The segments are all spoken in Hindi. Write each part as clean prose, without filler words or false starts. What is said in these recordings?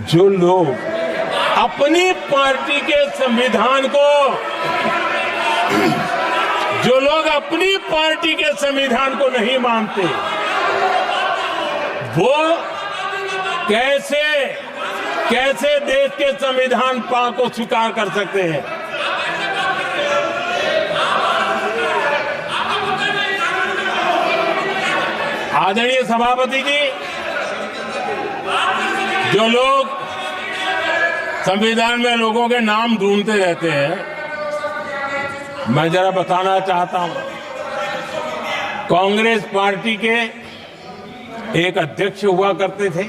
जो लोग अपनी पार्टी के संविधान को नहीं मानते, वो कैसे देश के संविधान को स्वीकार कर सकते हैं। आदरणीय सभापति जी, जो लोग संविधान में लोगों के नाम ढूंढते रहते हैं, मैं जरा बताना चाहता हूं, कांग्रेस पार्टी के एक अध्यक्ष हुआ करते थे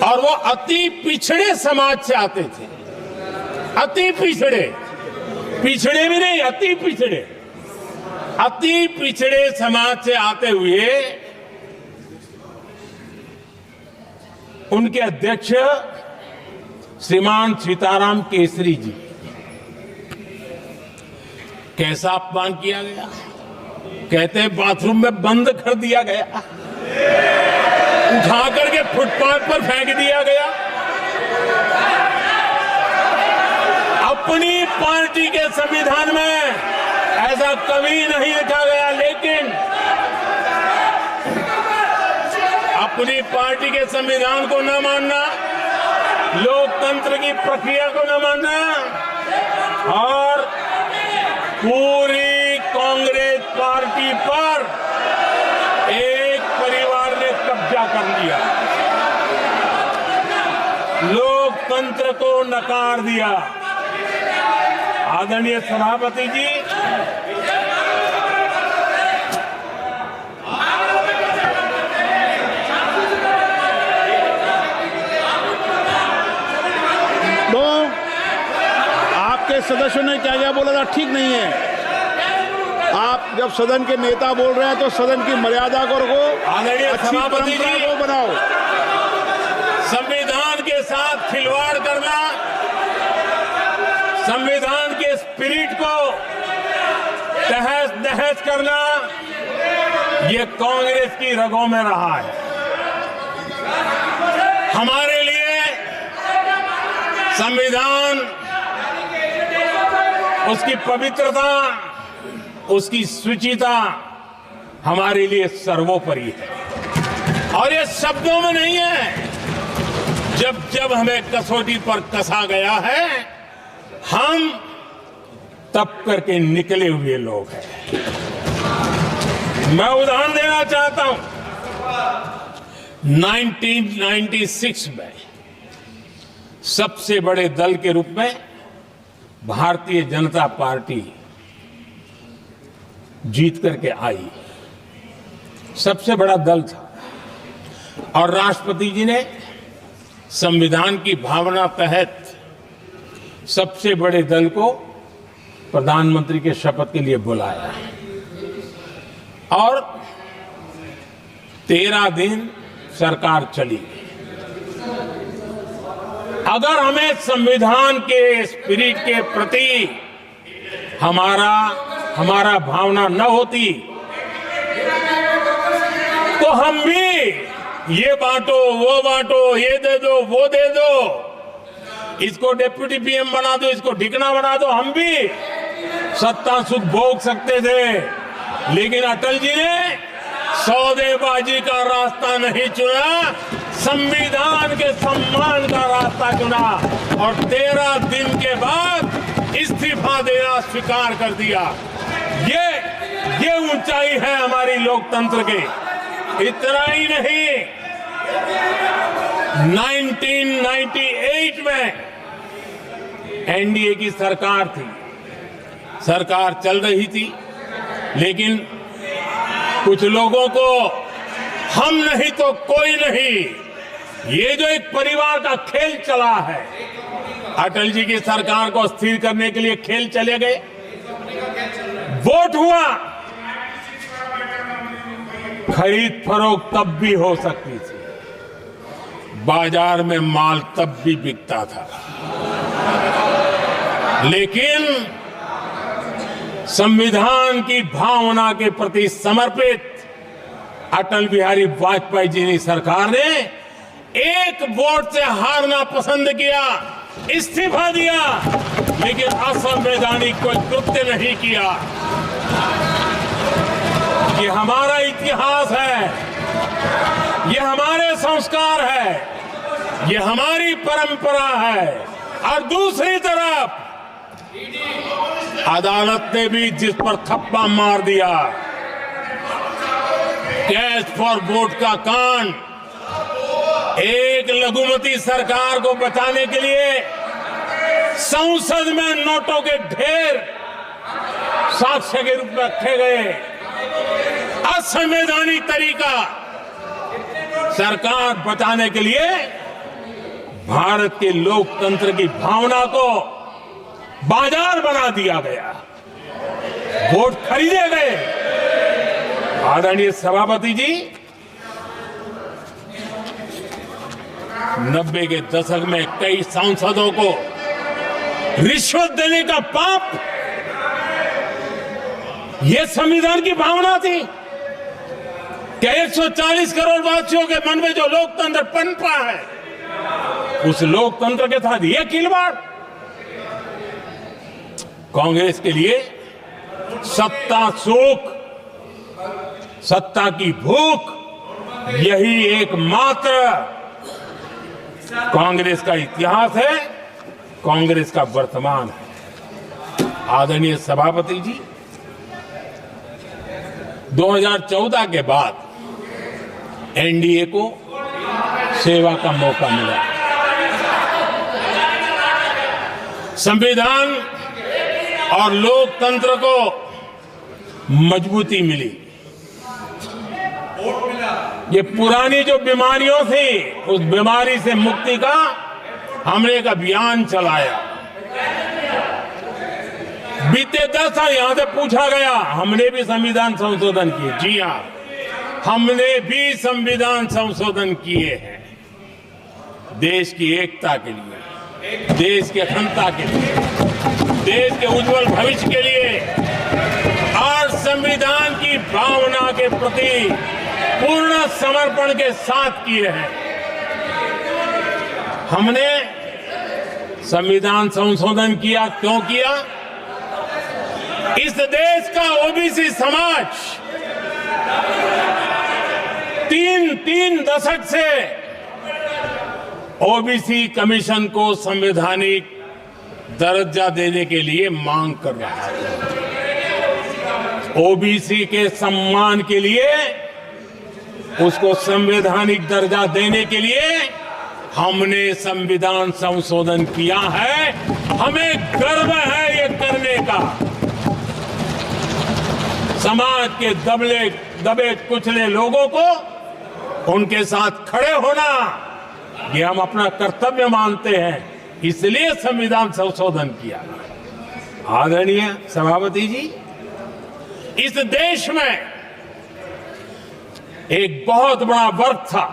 और वो अति पिछड़े समाज से आते थे। अति पिछड़े भी नहीं, अति पिछड़े समाज से आते हुए उनके अध्यक्ष श्रीमान सीताराम केसरी जी, कैसा अपमान किया गया। कहते हैं बाथरूम में बंद कर दिया गया, उठा करके फुटपाथ पर फेंक दिया गया। अपनी पार्टी के संविधान में ऐसा कभी नहीं लिखा गया, लेकिन अपनी पार्टी के संविधान को न मानना, लोकतंत्र की प्रक्रिया को न मानना और पूरी कांग्रेस पार्टी पर एक परिवार ने कब्जा कर लिया, लोकतंत्र को नकार दिया। आदरणीय सभापति जी, तो आपके सदस्यों ने क्या क्या बोला था, ठीक नहीं है। आप जब सदन के नेता बोल रहे हैं तो सदन की मर्यादा को रखो, आदरणीय सभापति जी, को बनाओ। संविधान के साथ खिलवाड़ करना, संविधान के स्पिरिट को तहस नहस करना, ये कांग्रेस की रगों में रहा है। हमारे लिए संविधान, उसकी पवित्रता, उसकी शुचिता हमारे लिए सर्वोपरि है। और ये शब्दों में नहीं है, जब हमें कसौटी पर कसा गया है, हम तप करके निकले हुए लोग हैं। मैं उदाहरण देना चाहता हूं, 1996 में सबसे बड़े दल के रूप में भारतीय जनता पार्टी जीत करके आई, सबसे बड़ा दल था। और राष्ट्रपति जी ने संविधान की भावना तहत सबसे बड़े दल को प्रधानमंत्री के शपथ के लिए बुलाया और 13 दिन सरकार चली। अगर हमें संविधान के स्पिरिट के प्रति हमारा भावना न होती तो हम भी ये बांटो, वो बांटो, ये दे दो, वो दे दो, इसको डिप्टी पीएम बना दो, इसको ढिकना बना दो, हम भी सत्ता सुख भोग सकते थे। लेकिन अटल जी ने सौदेबाजी का रास्ता नहीं चुना, संविधान के सम्मान का रास्ता चुना और 13 दिन के बाद इस्तीफा देना स्वीकार कर दिया। ये ऊंचाई है हमारी लोकतंत्र की। इतना ही नहीं, 1998 में एनडीए की सरकार थी, सरकार चल रही थी, लेकिन कुछ लोगों को हम नहीं तो कोई नहीं, ये जो एक परिवार का खेल चला है, अटल जी की सरकार को अस्थिर करने के लिए खेल चले गए। वोट हुआ, खरीद फरोख्त तब भी हो सकती थी, बाजार में माल तब भी बिकता था, लेकिन संविधान की भावना के प्रति समर्पित अटल बिहारी वाजपेयी जी की सरकार ने एक वोट से हारना पसंद किया, इस्तीफा दिया, लेकिन असंवैधानिक कोई कृत्य नहीं किया। ये हमारा इतिहास है, ये हमारे संस्कार है, ये हमारी परंपरा है। और दूसरी तरफ अदालत ने भी जिस पर थप्पा मार दिया, कैश फॉर वोट का कांड, एक लघुमती सरकार को बचाने के लिए संसद में नोटों के ढेर साक्ष्य के रूप में रखे गए, असंवैधानिक तरीका। सरकार बचाने के लिए भारत के लोकतंत्र की भावना को बाजार बना दिया गया, वोट खरीदे गए। आदरणीय सभापति जी, 90 के दशक में कई सांसदों को रिश्वत देने का पाप, यह संविधान की भावना थी। क्या 140 करोड़ वासियों के मन में जो लोकतंत्र पनपा है, उस लोकतंत्र के साथ यह खिलवाड़? कांग्रेस के लिए सत्ता सुख, सत्ता की भूख, यही एकमात्र कांग्रेस का इतिहास है, कांग्रेस का वर्तमान है। आदरणीय सभापति जी, 2014 के बाद एनडीए को सेवा का मौका मिला, संविधान और लोकतंत्र को मजबूती मिली। ये पुरानी जो बीमारियों थी, उस बीमारी से मुक्ति का हमने एक अभियान चलाया। बीते 10 साल यहां से पूछा गया, हमने भी संविधान संशोधन किए। जी हां, हमने भी संविधान संशोधन किए हैं, देश की एकता के लिए, देश की अखंडता के लिए, देश के उज्जवल भविष्य के लिए और संविधान की भावना के प्रति पूर्ण समर्पण के साथ किए हैं। हमने संविधान संशोधन किया, क्यों किया? इस देश का ओबीसी समाज तीन दशक से ओबीसी कमीशन को संवैधानिक दर्जा देने के लिए मांग कर रहा है। ओबीसी के सम्मान के लिए, उसको संवैधानिक दर्जा देने के लिए हमने संविधान संशोधन किया है। हमें गर्व है ये करने का। समाज के दबे कुचले लोगों को उनके साथ खड़े होना, ये हम अपना कर्तव्य मानते हैं, इसलिए संविधान संशोधन किया। आदरणीय सभापति जी, इस देश में एक बहुत बड़ा वर्ग था,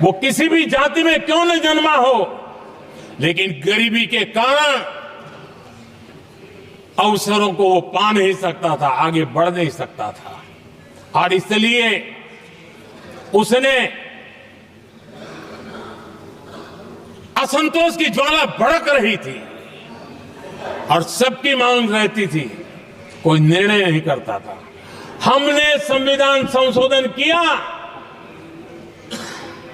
वो किसी भी जाति में क्यों न जन्मा हो, लेकिन गरीबी के कारण अवसरों को वो पा नहीं सकता था, आगे बढ़ नहीं सकता था, और इसलिए उसने असंतोष की ज्वाला भड़क रही थी और सबकी मांग रहती थी, कोई निर्णय नहीं करता था। हमने संविधान संशोधन किया,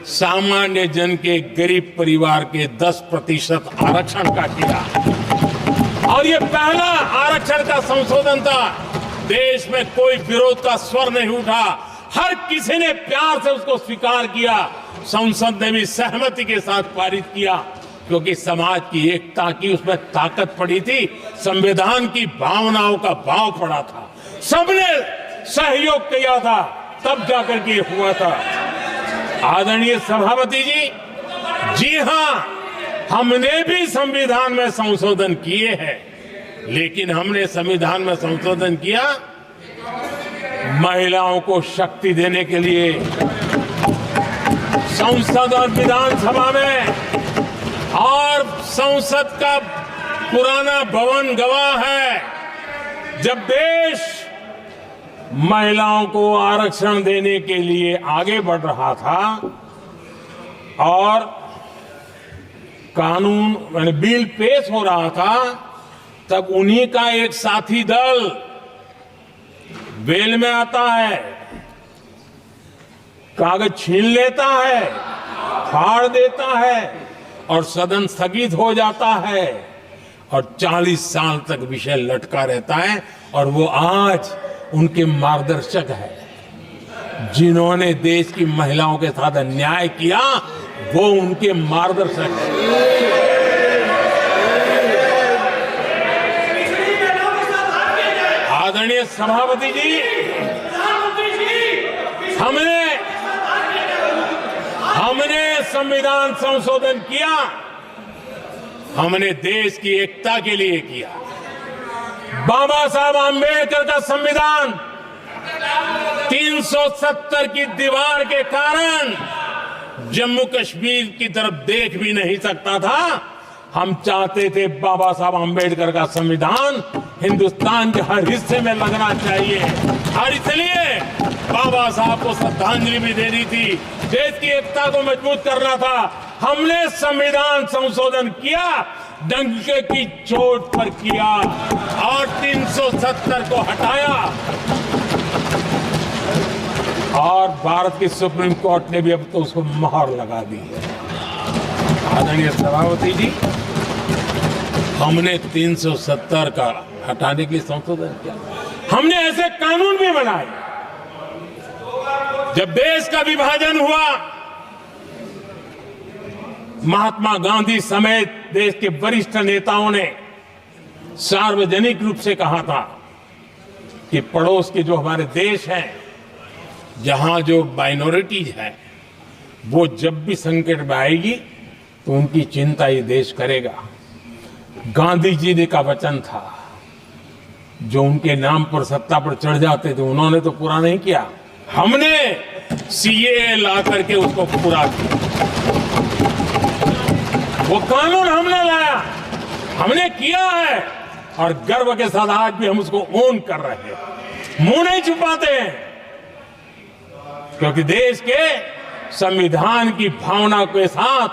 सामान्य जन के गरीब परिवार के 10% आरक्षण का किया, और ये पहला आरक्षण का संशोधन था। देश में कोई विरोध का स्वर नहीं उठा, हर किसी ने प्यार से उसको स्वीकार किया। संसद ने भी सहमति के साथ पारित किया, क्योंकि समाज की एकता की उसमें ताकत पड़ी थी, संविधान की भावनाओं का भाव पड़ा था, सबने सहयोग किया था, तब जाकर के हुआ था। आदरणीय सभापति जी, जी हां, हमने भी संविधान में संशोधन किए हैं, लेकिन हमने संविधान में संशोधन किया महिलाओं को शक्ति देने के लिए। संसद और विधानसभा में, और संसद का पुराना भवन गवाह है, जब देश महिलाओं को आरक्षण देने के लिए आगे बढ़ रहा था, और कानून यानी बिल पेश हो रहा था, तब उन्हीं का एक साथी दल वेल में आता है, कागज छीन लेता है, फाड़ देता है और सदन स्थगित हो जाता है और 40 साल तक विषय लटका रहता है। और वो आज उनके मार्गदर्शक है, जिन्होंने देश की महिलाओं के साथ अन्याय किया, वो उनके मार्गदर्शक है। आदरणीय सभापति जी, हमने संविधान संशोधन किया, हमने देश की एकता के लिए किया। बाबा साहब आंबेडकर का संविधान 370 की दीवार के कारण जम्मू कश्मीर की तरफ देख भी नहीं सकता था। हम चाहते थे बाबा साहब आंबेडकर का संविधान हिंदुस्तान के हर हिस्से में लगना चाहिए, और इसलिए बाबा साहब को श्रद्धांजलि भी देनी थी, देश की एकता को मजबूत करना था। हमने संविधान संशोधन किया, डंके की चोट पर किया और 370 को हटाया। और भारत की सुप्रीम कोर्ट ने भी अब तो उसको मोहर लगा दी है। आदरणीय सभापति जी, हमने 370 का हटाने के लिए संशोधन किया। हमने ऐसे कानून भी बनाए। जब देश का विभाजन हुआ, महात्मा गांधी समेत देश के वरिष्ठ नेताओं ने सार्वजनिक रूप से कहा था कि पड़ोस के जो हमारे देश हैं, जहां जो माइनॉरिटीज है, वो जब भी संकट में आएगी तो उनकी चिंता ये देश करेगा। गांधी जी ने का वचन था, जो उनके नाम पर सत्ता पर चढ़ जाते थे उन्होंने तो पूरा नहीं किया। हमने सीएए ला करके उसको पूरा किया। वो कानून हमने लाया, हमने किया है, और गर्व के साथ आज भी हम उसको ओन कर रहे हैं, मुंह नहीं छुपाते हैं, क्योंकि देश के संविधान की भावना के साथ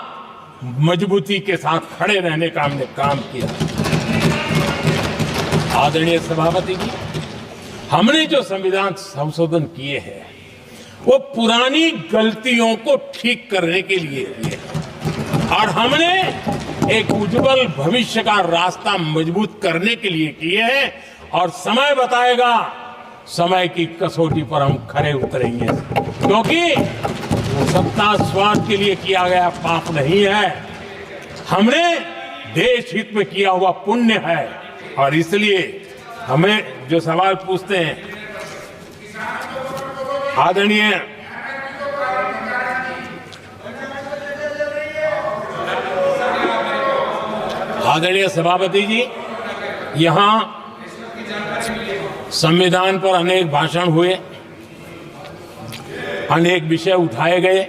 मजबूती के साथ खड़े रहने का हमने काम किया। आदरणीय सभापति जी, हमने जो संविधान संशोधन किए हैं वो पुरानी गलतियों को ठीक करने के लिए किए, और हमने एक उज्जवल भविष्य का रास्ता मजबूत करने के लिए किए हैं। और समय बताएगा, समय की कसौटी पर हम खरे उतरेंगे, क्योंकि वो सत्ता स्वार्थ के लिए किया गया पाप नहीं है, हमने देश हित में किया हुआ पुण्य है। और इसलिए हमें जो सवाल पूछते हैं आदरणीय सभापति जी, यहां संविधान पर अनेक भाषण हुए, अनेक विषय उठाए गए।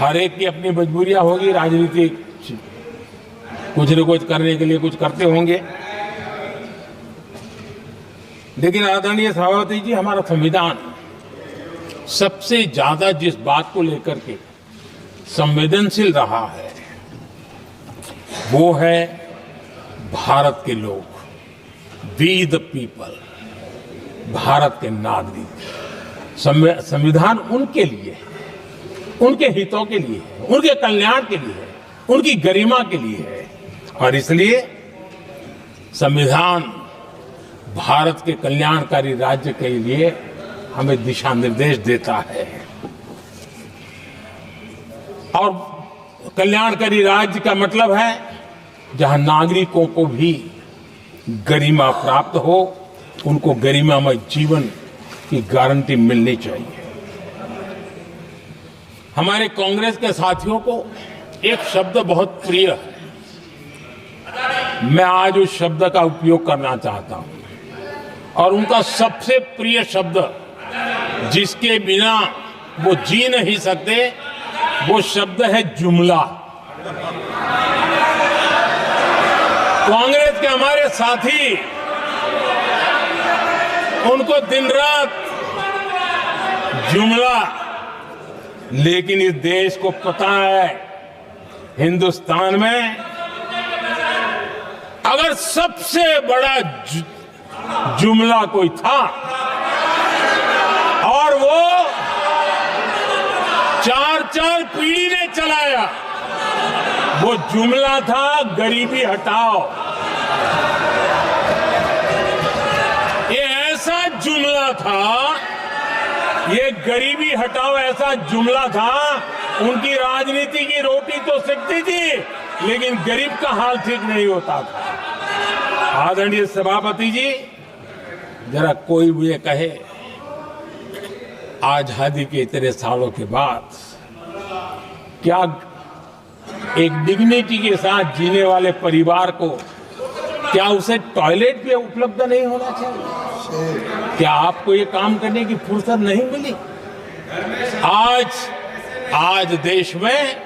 हर एक की अपनी मजबूरियां होगी, राजनीति कुछ न कुछ करने के लिए कुछ करते होंगे, लेकिन आदरणीय सभापति जी, हमारा संविधान सबसे ज्यादा जिस बात को लेकर के संवेदनशील रहा है वो है भारत के लोग, वी द पीपल, भारत के नागरिक। संविधान उनके लिए है, उनके हितों के लिए है, उनके कल्याण के लिए है, उनकी गरिमा के लिए है। और इसलिए संविधान भारत के कल्याणकारी राज्य के लिए हमें दिशा निर्देश देता है, और कल्याणकारी राज्य का मतलब है जहां नागरिकों को भी गरिमा प्राप्त हो, उनको गरिमामय जीवन की गारंटी मिलनी चाहिए। हमारे कांग्रेस के साथियों को एक शब्द बहुत प्रिय है, मैं आज उस शब्द का उपयोग करना चाहता हूं, और उनका सबसे प्रिय शब्द जिसके बिना वो जी नहीं सकते, वो शब्द है जुमला। कांग्रेस के हमारे साथी उनको दिन रात जुमला, लेकिन इस देश को पता है, हिंदुस्तान में अगर सबसे बड़ा जुमला कोई था और वो 4-4 पीढ़ी ने चलाया, वो जुमला था गरीबी हटाओ। ये ऐसा जुमला था, ये गरीबी हटाओ ऐसा जुमला था, उनकी राजनीति की रोटी तो सिकती थी, लेकिन गरीब का हाल ठीक नहीं होता था। आदरणीय सभापति जी, जरा कोई मुझे कहे, आजादी के इतने सालों के बाद क्या एक डिग्निटी के साथ जीने वाले परिवार को क्या उसे टॉयलेट भी उपलब्ध नहीं होना चाहिए? क्या आपको ये काम करने की फुर्सत नहीं मिली? आज देश में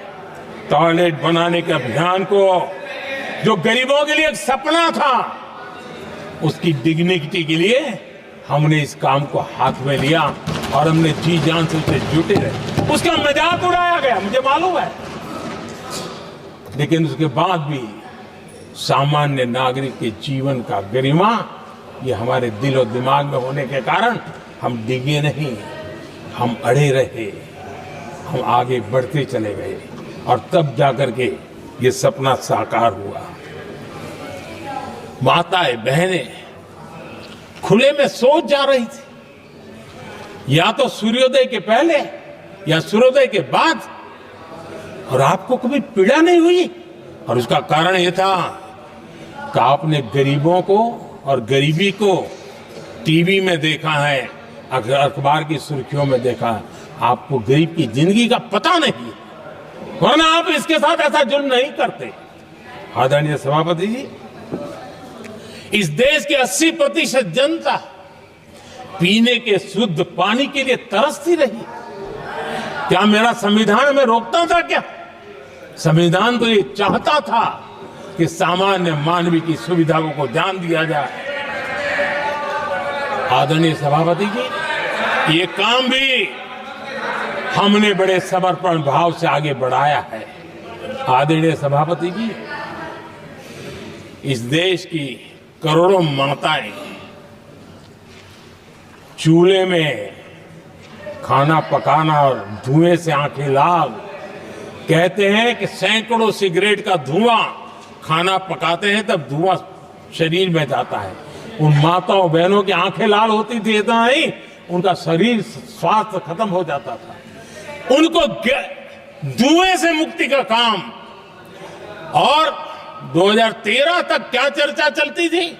टॉयलेट बनाने के अभियान को, जो गरीबों के लिए एक सपना था, उसकी डिग्निटी के लिए हमने इस काम को हाथ में लिया और हमने जी जान से उसे जुटे रहे। उसका मजाक उड़ाया गया, मुझे मालूम है, लेकिन उसके बाद भी सामान्य नागरिक के जीवन का गरिमा, ये हमारे दिल और दिमाग में होने के कारण हम डिगे नहीं, हम अड़े रहे, हम आगे बढ़ते चले गए और तब जाकर के ये सपना साकार हुआ। माताएं बहनें खुले में सोच जा रही थी, या तो सूर्योदय के पहले या सूर्योदय के बाद, और आपको कभी पीड़ा नहीं हुई। और उसका कारण यह था कि आपने गरीबों को और गरीबी को टीवी में देखा है, अखबार की सुर्खियों में देखा है, आपको गरीब की जिंदगी का पता नहीं, वरना आप इसके साथ ऐसा जुल्म नहीं करते। आदरणीय सभापति जी, इस देश की 80% जनता पीने के शुद्ध पानी के लिए तरसती रही। क्या मेरा संविधान हमें रोकता था? क्या संविधान तो ये चाहता था कि सामान्य मानवीय की सुविधाओं को ध्यान दिया जाए। आदरणीय सभापति जी, ये काम भी हमने बड़े समर्पण भाव से आगे बढ़ाया है। आदरणीय सभापति जी, इस देश की करोड़ों माताएं चूल्हे में खाना पकाना और धुएं से आंखें लाल, कहते हैं कि सैकड़ों सिगरेट का धुआं खाना पकाते हैं तब धुआं शरीर में जाता है। उन माताओं बहनों की आंखें लाल होती थी, इतना नहीं, उनका शरीर स्वास्थ्य खत्म हो जाता था। उनको धुएं से मुक्ति का काम, और 2013 तक क्या चर्चा चलती थी,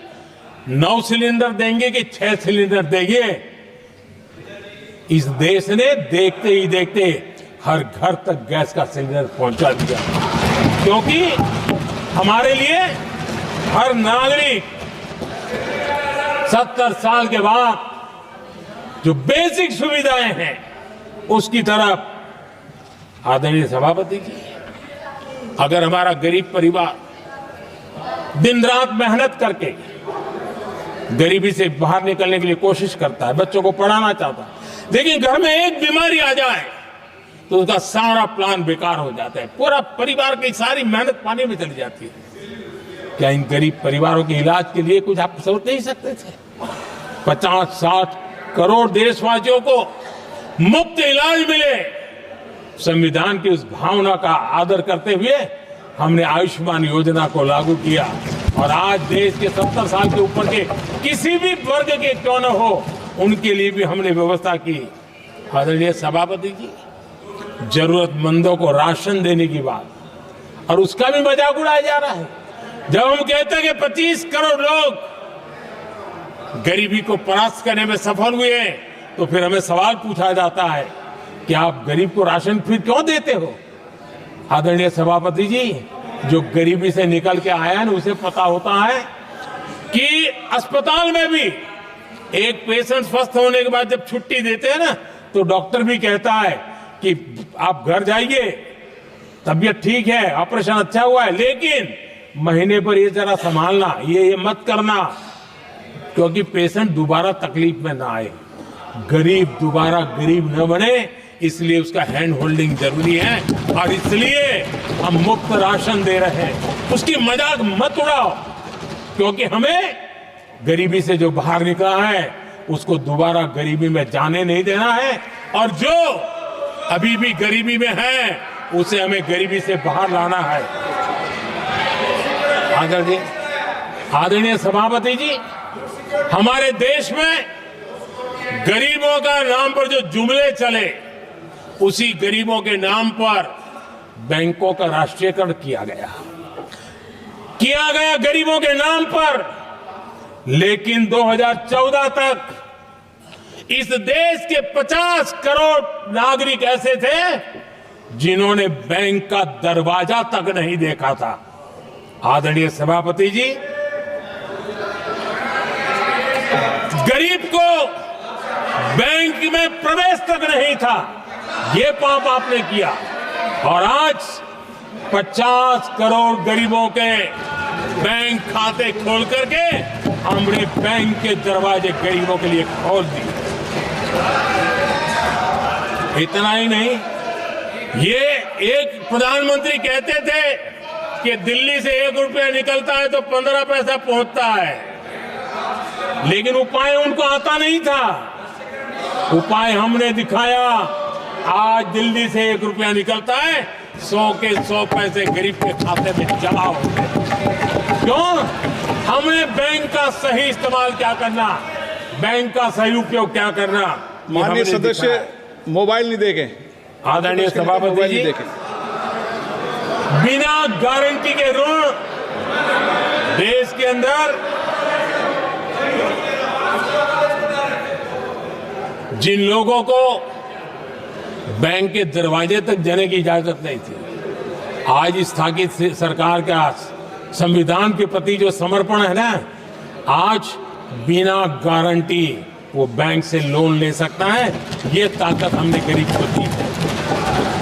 9 सिलेंडर देंगे कि 6 सिलेंडर देंगे। इस देश ने देखते ही देखते हर घर तक गैस का सिलेंडर पहुंचा दिया, क्योंकि हमारे लिए हर नागरिक 70 साल के बाद जो बेसिक सुविधाएं हैं उसकी तरफ। आदरणीय सभापति जी, अगर हमारा गरीब परिवार दिन रात मेहनत करके गरीबी से बाहर निकलने के लिए कोशिश करता है, बच्चों को पढ़ाना चाहता है, लेकिन घर में एक बीमारी आ जाए तो उसका सारा प्लान बेकार हो जाता है, पूरा परिवार की सारी मेहनत पानी में चली जाती है। क्या इन गरीब परिवारों के इलाज के लिए कुछ आप सोच नहीं सकते थे? 50-60 करोड़ देशवासियों को मुफ्त इलाज मिले। संविधान की उस भावना का आदर करते हुए हमने आयुष्मान योजना को लागू किया, और आज देश के 70 साल के ऊपर के किसी भी वर्ग के क्यों न हो, उनके लिए भी हमने व्यवस्था की। आदरणीय सभापति जी, जरूरतमंदों को राशन देने की बात, और उसका भी मजाक उड़ाया जा रहा है। जब हम कहते हैं कि 25 करोड़ लोग गरीबी को परास्त करने में सफल हुए, तो फिर हमें सवाल पूछा जाता है कि आप गरीब को राशन फिर क्यों देते हो? आदरणीय सभापति जी, जो गरीबी से निकल के आया है, उसे पता होता है कि अस्पताल में भी एक पेशेंट स्वस्थ होने के बाद जब छुट्टी देते हैं ना, तो डॉक्टर भी कहता है कि आप घर जाइए, तबीयत ठीक है, ऑपरेशन अच्छा हुआ है, लेकिन महीने पर ये जरा संभालना, ये मत करना, क्योंकि पेशेंट दोबारा तकलीफ में ना आए, गरीब दोबारा गरीब न बने, इसलिए उसका हैंड होल्डिंग जरूरी है और इसलिए हम मुफ्त राशन दे रहे हैं। उसकी मजाक मत उड़ाओ, क्योंकि हमें गरीबी से जो बाहर निकला है उसको दोबारा गरीबी में जाने नहीं देना है, और जो अभी भी गरीबी में है उसे हमें गरीबी से बाहर लाना है। आदरणीय सभापति जी, हमारे देश में गरीबों का नाम पर जो जुमले चले, उसी गरीबों के नाम पर बैंकों का राष्ट्रीयकरण किया गया गरीबों के नाम पर। लेकिन 2014 तक इस देश के 50 करोड़ नागरिक ऐसे थे जिन्होंने बैंक का दरवाजा तक नहीं देखा था। आदरणीय सभापति जी, गरीब को बैंक में प्रवेश तक नहीं था, ये पाप आपने किया। और आज 50 करोड़ गरीबों के बैंक खाते खोल करके हमने बैंक के दरवाजे गरीबों के लिए खोल दिए। इतना ही नहीं, ये एक प्रधानमंत्री कहते थे कि दिल्ली से 1 रुपया निकलता है तो 15 पैसा पहुंचता है, लेकिन उपाय उनको आता नहीं था। उपाय हमने दिखाया। आज दिल्ली से 1 रुपया निकलता है, 100 के 100 पैसे गरीब के खाते में जमा होते हैं। क्यों? हमने बैंक का सही इस्तेमाल क्या करना, बैंक का सही उपयोग क्या करना। माननीय सदस्य मोबाइल नहीं देखें। आदरणीय सभापति जी, बिना गारंटी के ऋण देश के अंदर जिन लोगों को बैंक के दरवाजे तक जाने की इजाजत नहीं थी, आज स्थापित सरकार का संविधान के प्रति जो समर्पण है ना, आज बिना गारंटी वो बैंक से लोन ले सकता है। ये ताकत हमने गरीब को दी है।